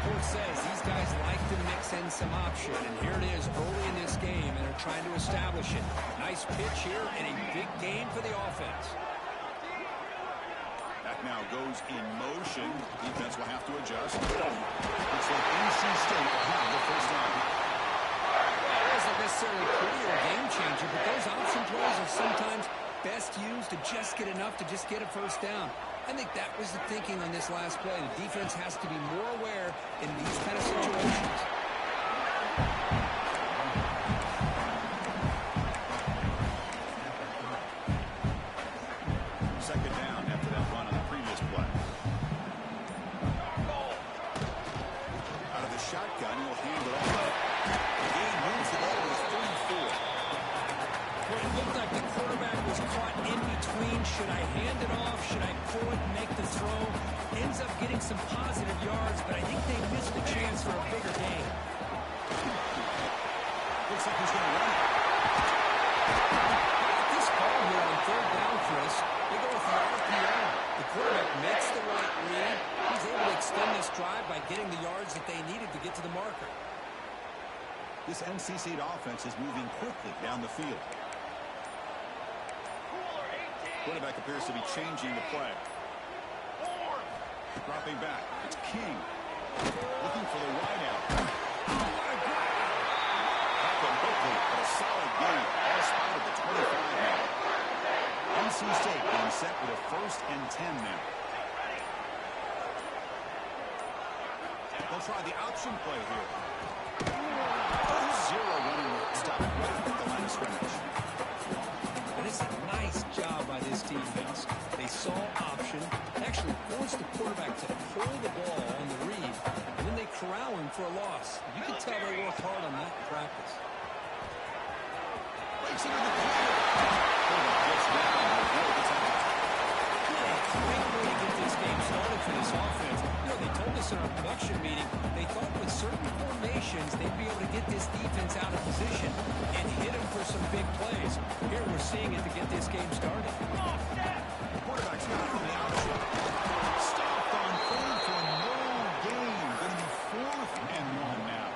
report says these guys like to mix in some option, and here it is early in this game, and they're trying to establish it. Nice pitch here, and a big gain for the offense. That now goes in motion. Defense will have to adjust. Looks like NC State will have the first down. It wasn't necessarily pretty or a game changer, but those option plays are sometimes best used to just get enough to just get a first down. I think that was the thinking on this last play. The defense has to be more aware in these kind of situations. Second down after that run on the previous play. Out of the shotgun, he'll hand it off. The game moves the ball to his 34. Well, it looked like the quarterback was caught in between. Should I hand it off? Should I pull it and make the throw? Ends up getting some positive yards, but I think they missed the chance for a bigger gain. Looks like he's going to run it. This call here on third down, Chris, they go with the RPO. The quarterback makes the right read. He's able to extend this drive by getting the yards that they needed to get to the marker. This NC State offense is moving quickly down the field. Quarterback appears to be changing the play. Dropping back. It's King. Looking for the wide out. Oh, what a grab! Not quickly, but a solid gain. All spotted the 25 now. NC State being set with a 1st and 10 now. They'll try the option play here. 0 running stop right at the line of scrimmage. And it's a nice job by this defense. They saw option, actually forced the quarterback to pull the ball on the read, and then they corral him for a loss. You can tell they worked hard on that in practice. Breaks into the corner. Quarterback gets down and will avoid the tackle. Great way to get this game started for this offense. You know, they told us in our production meeting they thought with certain formations they'd be able to get this defense out of position and hit them for some big plays. Here we're seeing it to get this game started. Quarterback's got it on the option. Stopped on third for no gain. Going to be 4th and 1 now.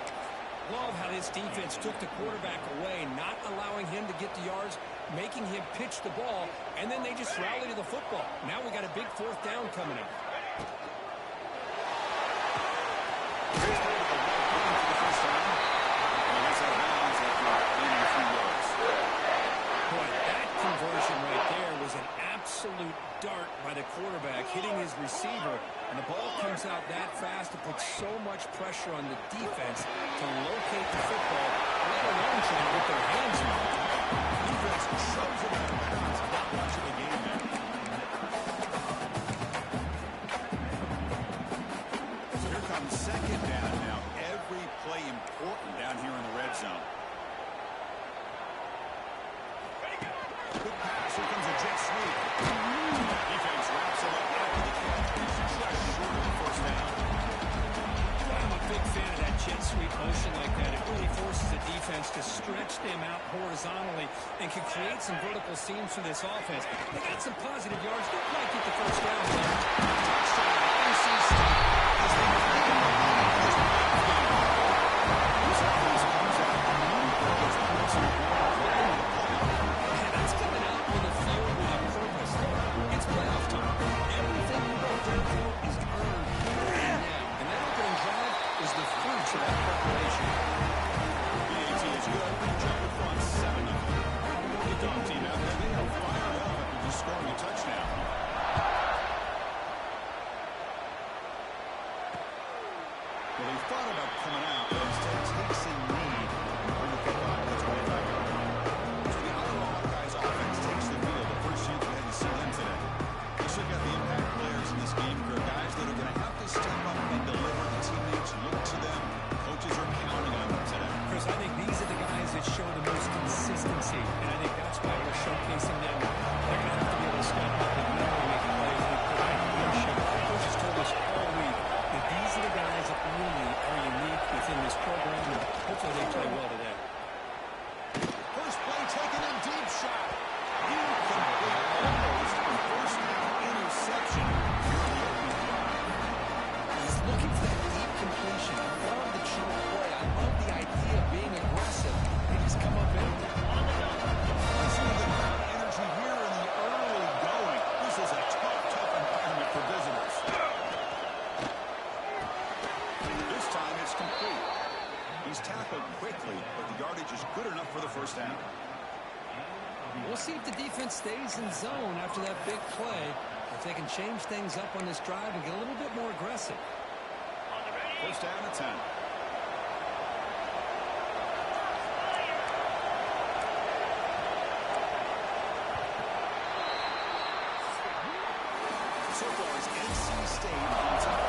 Love how this defense took the quarterback away, not allowing him to get the yards, making him pitch the ball, and then they just rally to the football. Now we got a big 4th down coming up. Boy, that conversion right there was an absolute dart by the quarterback, hitting his receiver, and the ball comes out that fast to put so much pressure on the defense to locate the football, let alone try to get their hands on it. Defense shoves it out of bounds. Not much of a game there. So here comes second down now. Every play important down here in the red zone. Good pass. Here comes a jet sweep. Defense wraps it up after the catch. He's just short of the first down. I'm a big fan of that jet sweep motion like that. It really forces the defense to stretch them out horizontally and can create some vertical seams for this offense. They got some positive yards. They might get the first down here. Touchdown, NC State. As they have the first game. This offense comes out and that's coming out on the field with a purpose. It's playoff time. Everything you go through is earned right now. And that opening drive is the fruits of that preparation. BAT is good. Jump in front 7-0. The dog team out there, they are fired up after just scoring a touchdown. Well, they thought about coming out, but instead takes a lead. Bring the football. That's way back. So the Iowa Hawkeyes offense takes the field. The first chance we had to see them today. They should got the impact players in this game. There are guys that are going to have to step up and deliver. Teammates look to them. Coaches are counting on them today. Chris, I think these are the guys that show the most consistency, and I think that's why we're showcasing them. They're going to have to be able to step up and really make plays and provide leadership. Coaches told us all week that these are the guys that really are unique within this program, and hopefully they complete. He's tackled quickly, but the yardage is good enough for the first down. We'll see if the defense stays in zone after that big play. If they can change things up on this drive and get a little bit more aggressive. First down at 10. So far, it's NC State on top.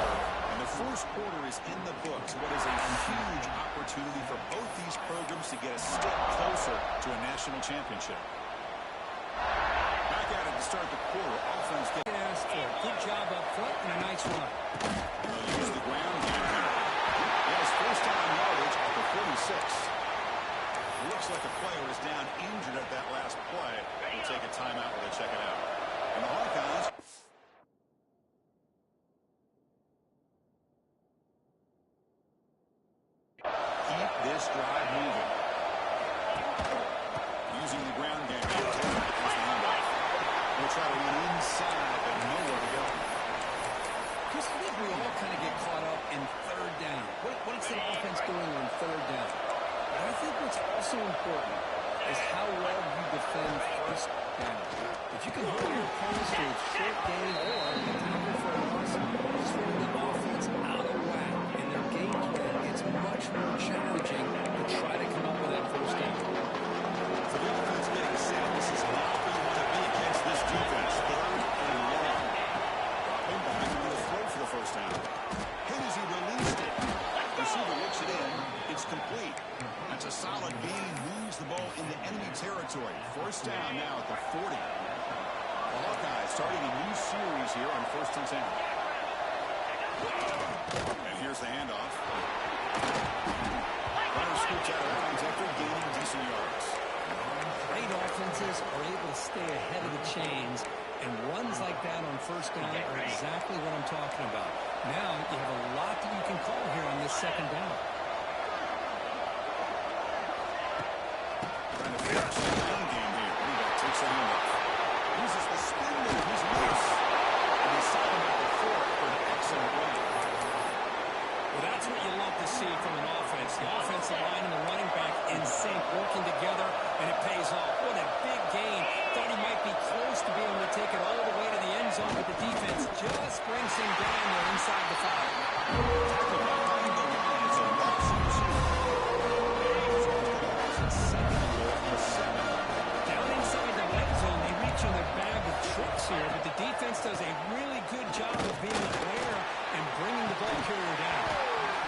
And the first quarter is in the books. What is a huge opportunity for both these programs to get a step closer to a national championship. Back at it to start the quarter. Offense gets asked for. Good job up front and a nice run. use the ground game here. He has first down yardage at the 46. Looks like a player is down injured at that last play. We'll take a timeout while they check it out. And the Hawkeyes keep this drive moving. Using the ground game. We'll try to run inside, but nowhere to go. Chris, I think we all kind of get caught up in third down. What's the offense doing on third down? But I think what's also important is how well you defend first down. If you can hold your opponents to a short gain or a tackle for a loss, just running the offense out of whack in their game plan, it's much more challenging to try to come up with that first down. So the offense getting set. This is not where you want to be against this defense. Third and long. Dropping back to the throw for the first down. Hit as he released it. Receiver looks it in. It's complete. That's a solid beam. Moves the ball into enemy territory. First down now at the 40. The Hawkeyes starting a new series here on 1st and 10. And here's the handoff. Runner scoops out of bounds after gaining decent yards. Great offenses are able to stay ahead of the chains, and runs like that on first down are exactly what I'm talking about. Now you have a lot that you can call here on this second down. Trying to finish the run game here. Levi takes a handoff. Uses the spin move. He's loose. And he's stopping at the 4 for an excellent run. Well, that's what you love to see from an offense. The offensive line and the running back in sync, working together, and it pays off. What a big gain. Thought he might be close to being able to take it all the way to the end zone, but the defense just brings him down there inside the 5. Behind the line, it's a loss in the Down inside the red zone, they reach in their bag of tricks here, but the defense does a really good job of being aware and bringing the ball carrier down.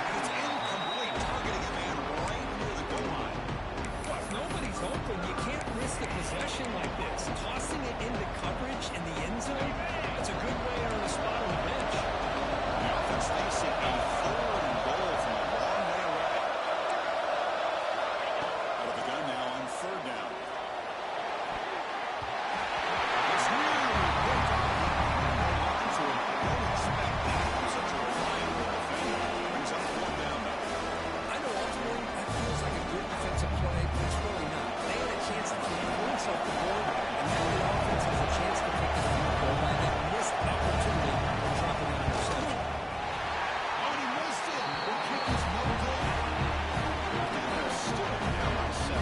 It's incomplete, targeting a man right near the goal line. Well, if nobody's open, you can't risk a possession like this. Tossing it into coverage in the end zone, that's a good way to earn a spot on the bench. The offense facing a 3rd and goal from a long way away. Out of the gun now on 3rd down. It's nearly picked up. To him. Don't expect that from such a reliable defender. Brings up 4th down now. I know ultimately that feels like a good defensive play, but it's really not. They had a chance to keep points off the board, and now the offense has a chance to kick the field goal by that missed opportunity of dropping an interception. Oh, and he missed it. The kick is no good. And they're still down by 7.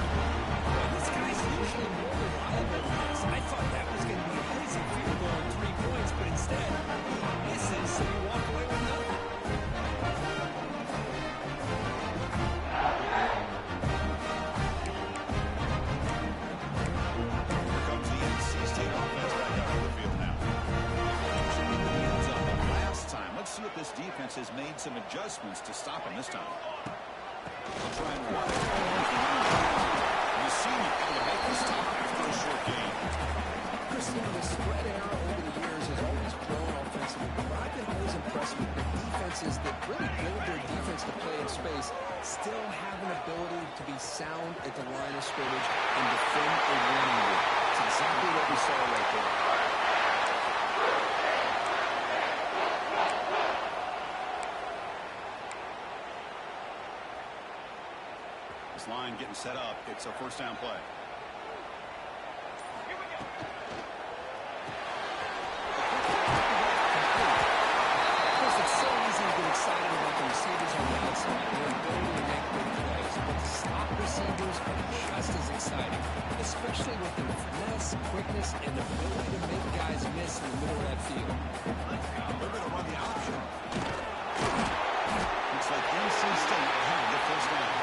Well, this guy's usually more reliable than this. I thought that was going to be an easy field goal and 3 points, but instead, he misses, so you walk away with nothing. Here comes the NC State offense back out on the field now. Should be in the end zone the last time. Let's see if this defense has made some adjustments to stop him this time. They'll try and run it. You see him able to make the stop after a short gain. Chris, the spread era over the years has always grown offensively, but I've been always impressed with the defenses that really build their defense to play in space, still have an ability to be sound at the line of scrimmage and defend a winning game. It's exactly what we saw right there. This line getting set up. It's a first down play. It's so easy to get excited about the receivers on the outside. quickness and the ability to make guys miss in the middle of that field. They're going to run the option. Looks like NC State will have the first down.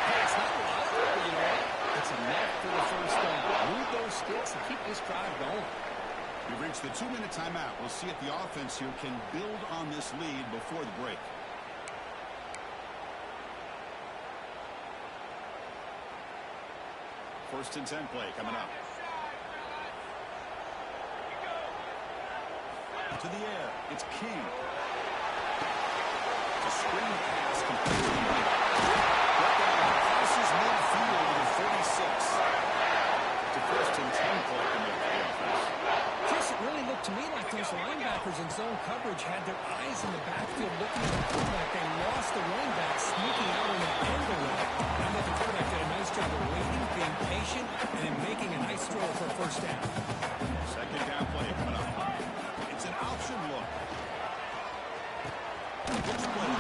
Hey, it's not a lot, but you know what? It's enough for the first down. Move those sticks and keep this drive going. We've reached the 2-minute timeout. We'll see if the offense here can build on this lead before the break. First and 10 play coming up. To the air. It's King. A screen pass completely. Crosses midfield to the 46. To first and 10 play to make the offense. Chris, it really looked to me like those linebackers in zone coverage had their eyes in the backfield looking at the quarterback. They lost the running back sneaking out in an angle route. I thought the quarterback did a nice job of waiting, being patient, and then making a nice throw for a first down. Second down play coming up. It's an option look. Which play?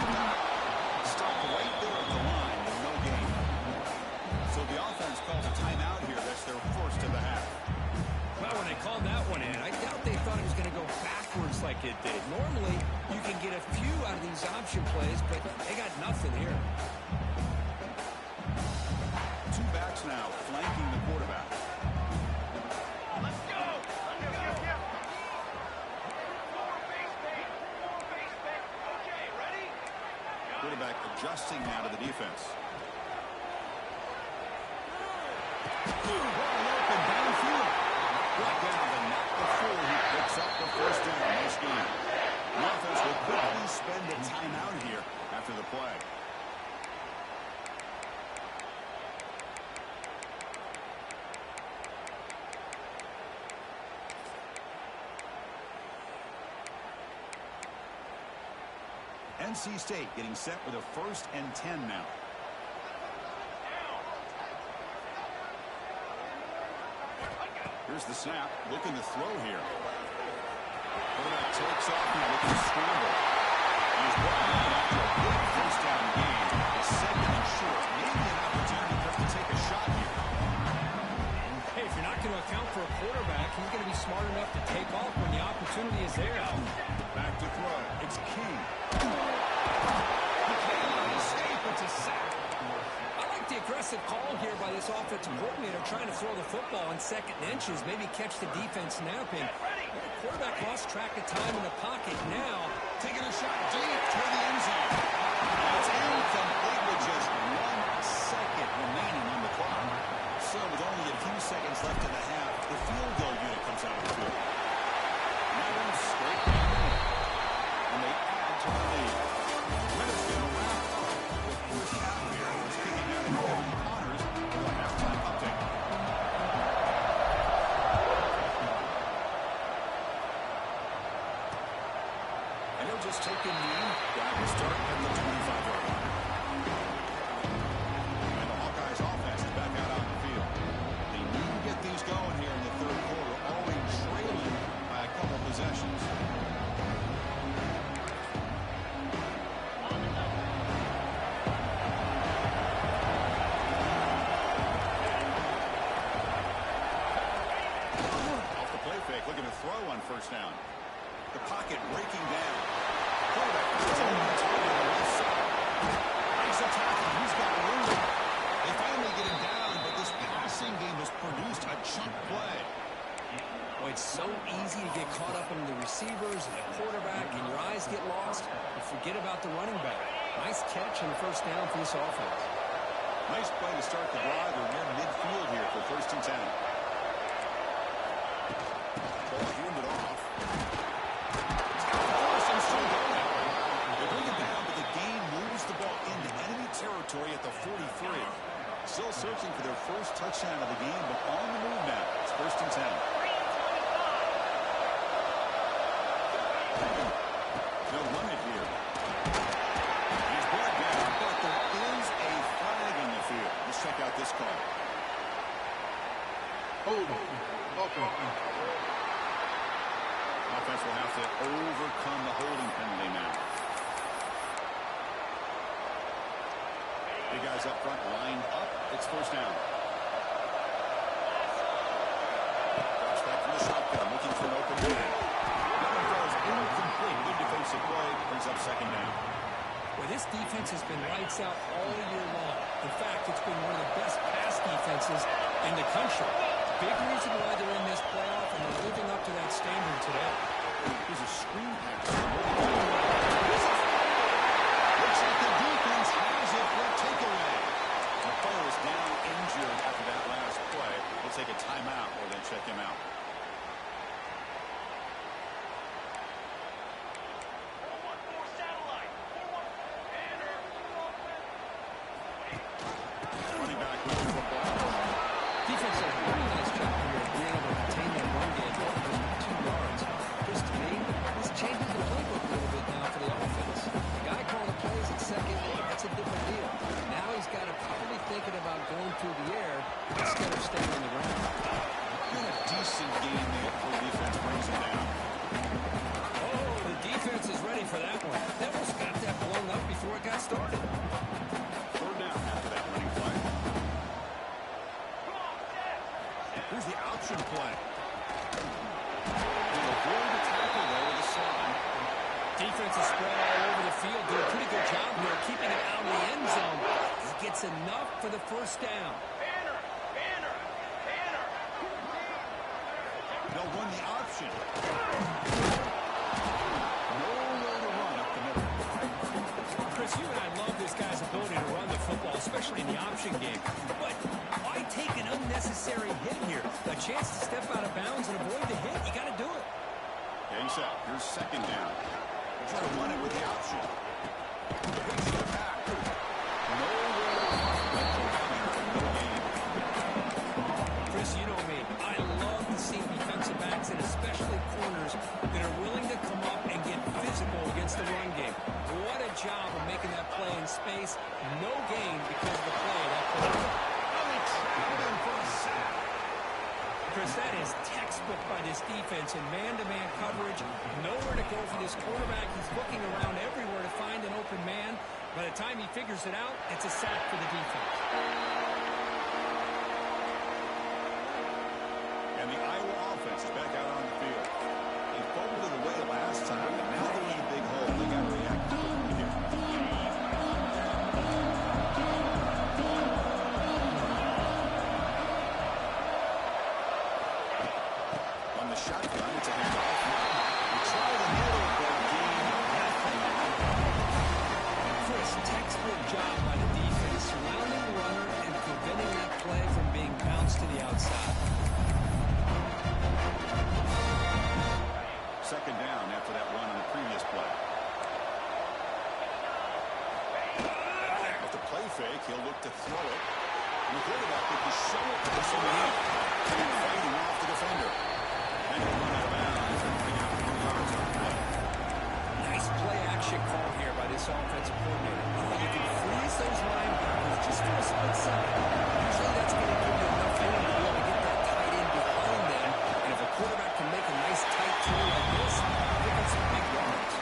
Stop right there at the line with no gain. So the offense calls a timeout here. That's their first of the half. Well, when they called that one in, I doubt they thought it was going to go backwards like it did. Normally, you can get a few out of these option plays, but they got nothing here. Two backs now flanking the quarterback. Let's go! Okay, ready? Quarterback adjusting now to the defense. Open downfield. Brought down, but not before he picks up the first down. Nice game. The offense will quickly spend a timeout here after the play. NC State getting set with a first and 10 now. Here's the snap. Looking to throw here. Quarterback takes off and looking to scramble. He's brought down after a big first down gain. A second and short. Maybe an opportunity for him to take a shot here. Hey, if you're not going to account for a quarterback, he's going to be smart enough to take off when the opportunity is there. Back to throw. It's King. It's a sack. I like the aggressive call here by this offensive coordinator trying to throw the football in second inches, maybe catch the defense napping. The quarterback lost track of time in the pocket. Now, Taking a shot deep toward the end zone. It's incomplete with just 1 second remaining on the clock. So with only a few seconds left in the half, the field goal unit comes out of the field. Now one straight down the middle. And they add to the lead. Winners going to wrap up the first half here. It's kicking out in Kevin Connors with a halftime update. And he'll just take a knee. Drive will start at the 25-yard line. And the Hawkeyes offense is back out on the field. They need to get these going here in the third quarter, already trailing by a couple possessions. Off the play fake, looking to throw on first down. The pocket breaking down. Quarterback is on the left side. Nice attack, and he's got room. They finally get him down, but this passing game has produced a chunk play. boy, it's so easy to get caught up in the receivers and the quarterback, and your eyes get lost. You forget about the running back. Nice catch and first down for this offense. Nice play to start the drive. They're near midfield here for first and 10. Ball handed off. They bring it down, but the gain moves the ball into enemy territory at the 43. Still searching for their first touchdown of the game, but on the move now. It's first and 10. They'll run it here. He's brought down, but there is a flag in the field. Let's check out this call. Offense will have to overcome the holding penalty now. Big guys up front, lined up. It's first down. Well, this defense has been lights out all year long. In fact, it's been one of the best pass defenses in the country. Big reason why they're in this playoff, and they're living up to that standard today. Here's a screen pass. Looks like the defense has it for a takeaway. The player is down injured after that last play. We'll take a timeout or then check him out. Running back with the football. Defense does a pretty nice job here of being able to contain that run game for just 2 yards. Just to me, this changes the playbook a little bit now for the offense. The guy calling the plays at second, that's a different deal. Now he's got to probably thinking about going through the air instead of staying on the ground. And a decent game there for defense brings him down. Oh, the defense is ready for that one. They almost got that blown up before it got started. Third down after that running play. Here's the option play. He'll avoid the tackle there with a slide. Defense is spread all over the field. Do a pretty good job here keeping it out of the end zone. He gets enough for the first down. They'll run the option. Nowhere to run up the middle. Chris, you and I love this guy's ability to run the football, especially in the option game. But why take an unnecessary hit here? A chance to step out of bounds and avoid the hit. You got to do it. Okay, so here's second down. They'll try to run it with the option. Takes the back. Nowhere to run. No gain. Chris, you know me. I love to see defensive backs and especially corners that are willing to come up and get physical against the run game. What a job of making that play in space. No gain because of the play of that play. They trapped him for a sack. Chris, that is textbook by this defense in man-to-man coverage. Nowhere to go for this quarterback. He's looking around everywhere to find an open man. By the time he figures it out, it's a sack for the defense. And the Iowa offense is back out on the field. They fumbled it away last time, and now they're in a big hole. They got to react quickly here. On the shotgun, it's a handoff. They try the middle, but gain nothing. Chris, textbook job by the defense, surrounding the runner and preventing that play from being bounced to the outside. Second down after that run on the previous play. With the play fake, he'll look to throw it. And the quarterback will be show it to someone fighting off the defender. And he'll run out of bounds and bring out 3 yards on the play. Nice play action call here by this offensive coordinator. You can freeze those linebackers just for a split second. Usually that's going to give you enough room to be able to get that tight end behind them. And if a quarterback can make a nice tight throw like this, they'll get some big yards.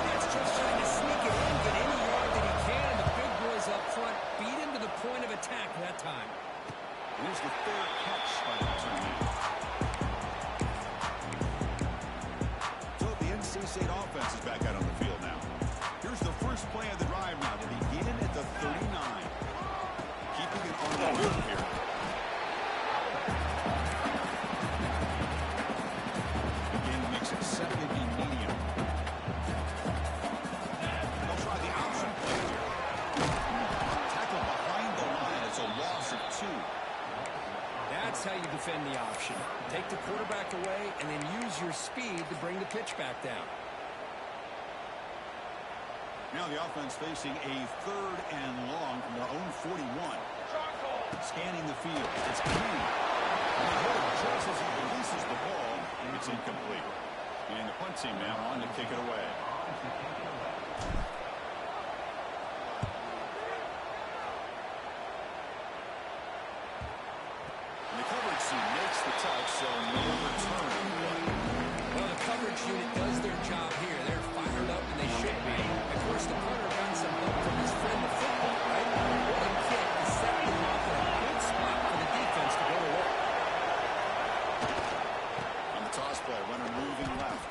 That's just trying to sneak it in, get any yard that he can, and the big boys up front beat him to the point of attack that time. Here's the third catch by the return man. So the NC State offense is back out on the field now. Here's the first play of the drive now to begin at the 39. Keeping it on the move here. Again, makes it second and medium. They'll try the option play here. Tackle behind the line. It's a loss of 2. That's how you defend the option. Take the quarterback away and then use your speed to bring the pitch back down. Now the offense facing a third and long from their own 41. Scanning the field. It's clean. And the hitter just as he releases the ball, it's incomplete. And the punt team now on to kick it away. And the coverage team makes the touch, so no return. Well, the coverage unit does their job here. They're fired up, and they should be. Of course, the punter got some help from his friend, the football, right? What a kick to set him up in a good spot for the defense to go to work. On the toss play, runner moving left.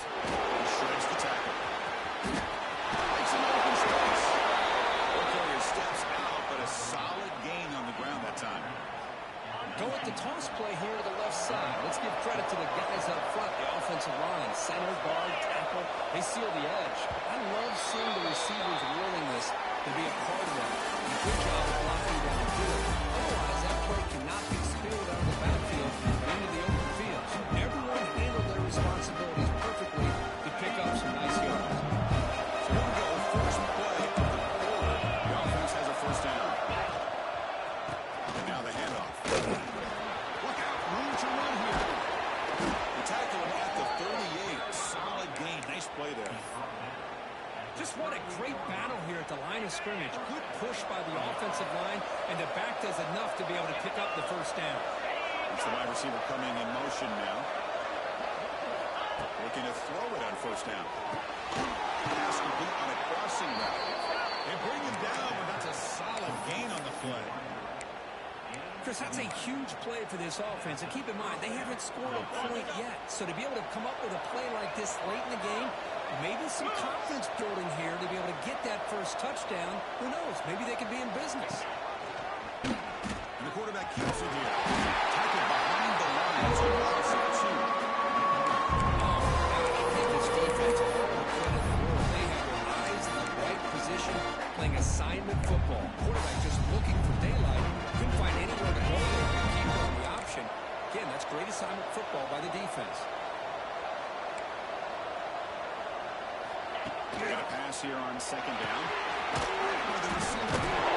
They seal the edge. I love seeing the receivers' willingness to be a part of that. And good job of blocking downfield. Otherwise, that play cannot be spilled out of the backfield into the open field. So everyone handled their responsibilities perfectly to pick up some nice yards. So here we go, first play of the quarter. The offense has a first down. And now the handoff. Look out, room to run here. The tackle at the 38. Solid gain. Nice play there. Just what a great battle here at the line of scrimmage. Good push by the offensive line, and the back does enough to be able to pick up the first down. It's the wide receiver coming in motion now. Looking to throw it on first down. Pass complete on a crossing route. They bring him down, but that's a solid gain on the play. Chris, that's a huge play for this offense. And keep in mind, they haven't scored a point yet. So to be able to come up with a play like this late in the game, maybe some confidence building here to be able to get that first touchdown. Who knows? Maybe they could be in business. And the quarterback keeps it here. Tackled behind the line. It's a loss of 2. I think this defense, all the credit in the world, they have their eyes in the right position, playing assignment football. Quarterback just looking for daylight. Couldn't find anywhere to go there. Keep on the option. Again, that's great assignment football by the defense. Got a pass here on second down. The receiver here.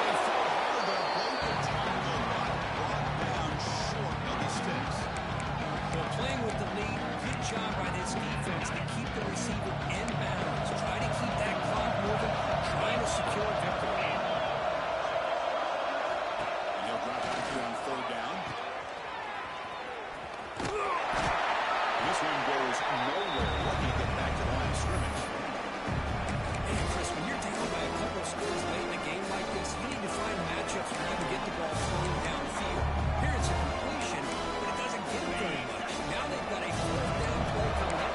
They fought hard there. Broke the tackle, but brought down short of the sticks. Well, playing with the lead, good job by this defense to keep the receiver in bounds. Try to keep that clock moving, trying to secure a victory. And he'll drop back here on third down. This one goes nowhere. Lucky to get back to the line of scrimmage. Hey, Chris, when you're down by a couple of scores late in a game like this, you need to find matchups where you can get the ball thrown downfield. Here it's a completion, but it doesn't get very much. Now they've got a fourth down play coming up.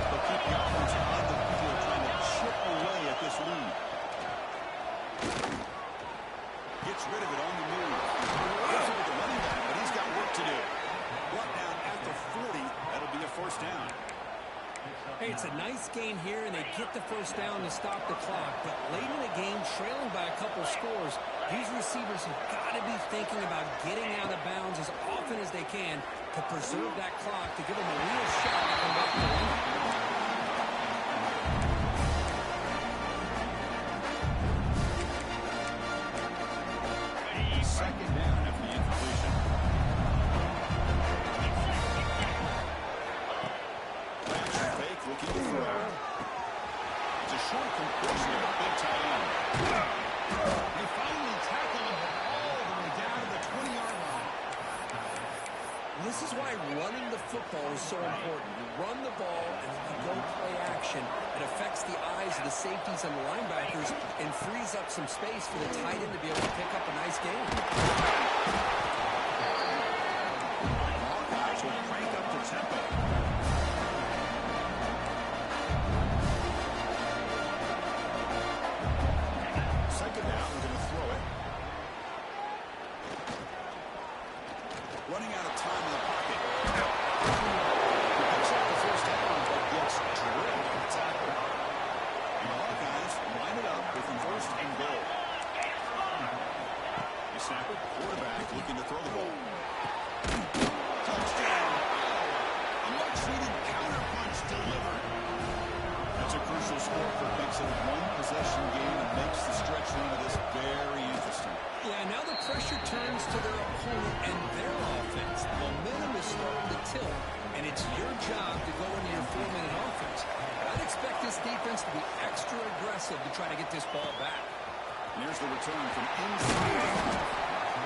They'll keep the offense on the field trying to chip away at this lead. Gets rid of it on the move. Gives it to the running back, but he's got work to do. Brought down at the 40. That'll be a first down. Hey, it's a nice gain here, and they get the first down to stop the clock. But late in the game, trailing by a couple scores, these receivers have got to be thinking about getting out of bounds as often as they can to preserve that clock, to give them a real shot to come back to win. Second down after the incompletion. Fake looking to throw. It's a short completion of a big tight end. They finally tackle him all the way down to the 20-yard line. This is why running the football is so important. You run the ball, and then you go play action. It affects the eyes of the safeties and the linebackers and frees up some space for the tight end to be able to pick up a nice game. Hawkeyes will crank up the tempo. Second down, we're going to throw it. Running out of time in the pocket. Picks up the first down, but gets drilled on the tackle. And the Hawkeyes line it up with first and goal. The snapper, quarterback, looking to throw the ball. Touchdown! A much-needed counter-punch delivered. That's a crucial score for makes it a one-possession game and makes the stretch run of this very interesting. Yeah, now the pressure turns to their opponent and their offense. The momentum is starting to tilt, and it's your job to go into your 4-minute offense. But I'd expect this defense to be extra aggressive to try to get this ball back. And here's the return from inside.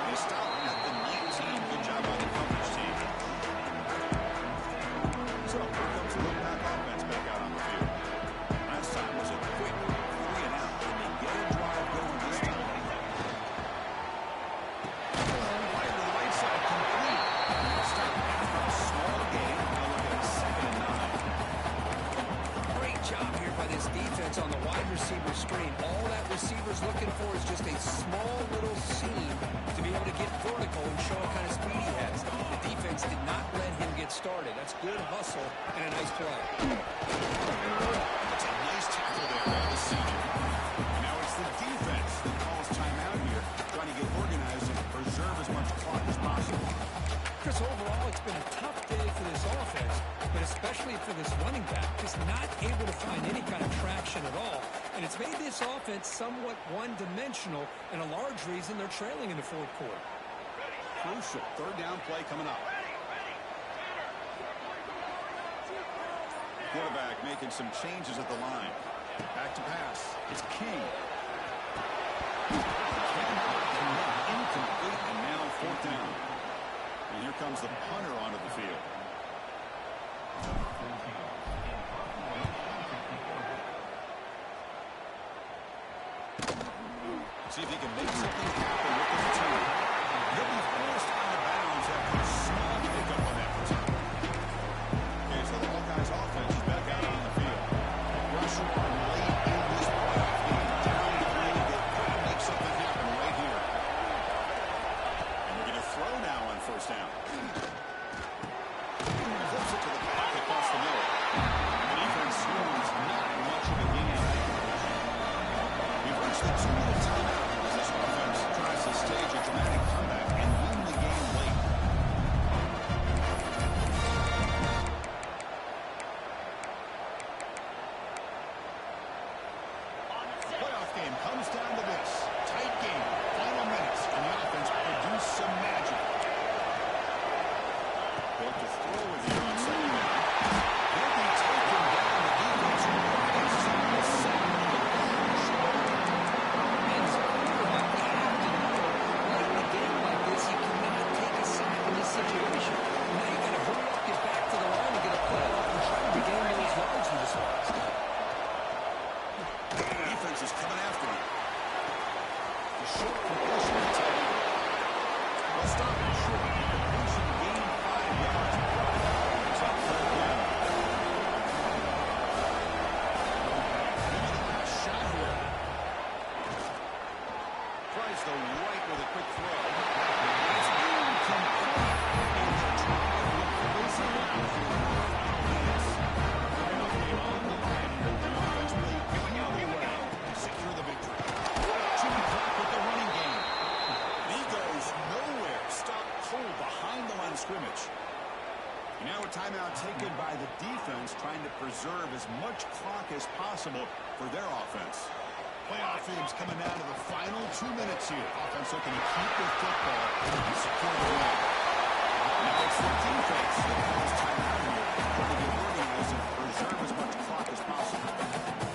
They stop at the 19. Good job by the coverage team. So here comes the back offense back out on the field. Last time was a quick 3-and-out. Can they get a drive going this time? Fire to the right side, complete. Stop after a small gain. Now look at second and 9. Great job here by this defense on the wide receiver screen. All that receiver's looking for is just a small little seam to be able to get vertical and show what kind of speed he has. The defense did not let him get started. That's good hustle and a nice play. running back, just not able to find any kind of traction at all. And it's made this offense somewhat one-dimensional, and a large reason they're trailing in the fourth quarter. Crucial third down play coming up. Quarterback making some changes at the line. Back to pass. It's King. Incomplete, and now fourth down. And here comes the punter onto the field. See if he can make something happen with this return. He'll be forced out of bounds after a small pickup on that return. Okay, so the Hawkeyes offense is back out on the field. Pressure on late in this playoff game. Down the field, they've got to make something happen right here. And we're going to throw now on first down. Flips it to the back across the middle. The defense swarms not much of a game. We've reached the 2-minute timeout as this offense tries to stage a dramatic comeback and win the game late. Playoff game comes down to this. Tight game, final minutes, and the offense produced some magic. Built to throw with here on second down. He'll be taken down. The defense rises on the side of the bench. And as a quarterback, you have to know, late in a game like this, you cannot take a sack in this situation. Now you got to hurry up, get back to the line, and get a play off and try to regain those yards you just lost. Defense is coming after him. The short completion to Teddy. They'll stop it short. Completion gain 5 yards. It's up third down. Maybe the last shot here. Tries the right with a quick throw. It's incomplete. And the drive will close it out for the final minutes. Playoff game on the line. The offense played all the way to secure the victory. Jimmy Clark with the running game. He goes nowhere. Stop cold behind the line of scrimmage. And now a timeout taken by the defense, trying to preserve as much clock as possible for their offense. Playoff games coming down to the final 2 minutes here. Offense looking to keep their football and secure the win. Now it's the defense that calls timeout here, trying to get organized and preserve as much clock as possible.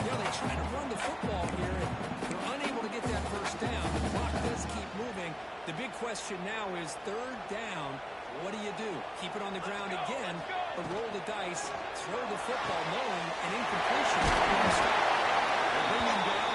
Yeah, they try to run the football here, and they're unable to get that first down. The clock does keep moving. The big question now is third down. What do you do? Keep it on the ground again, or roll the dice, throw the football, knowing an incompletion. They'll bring him down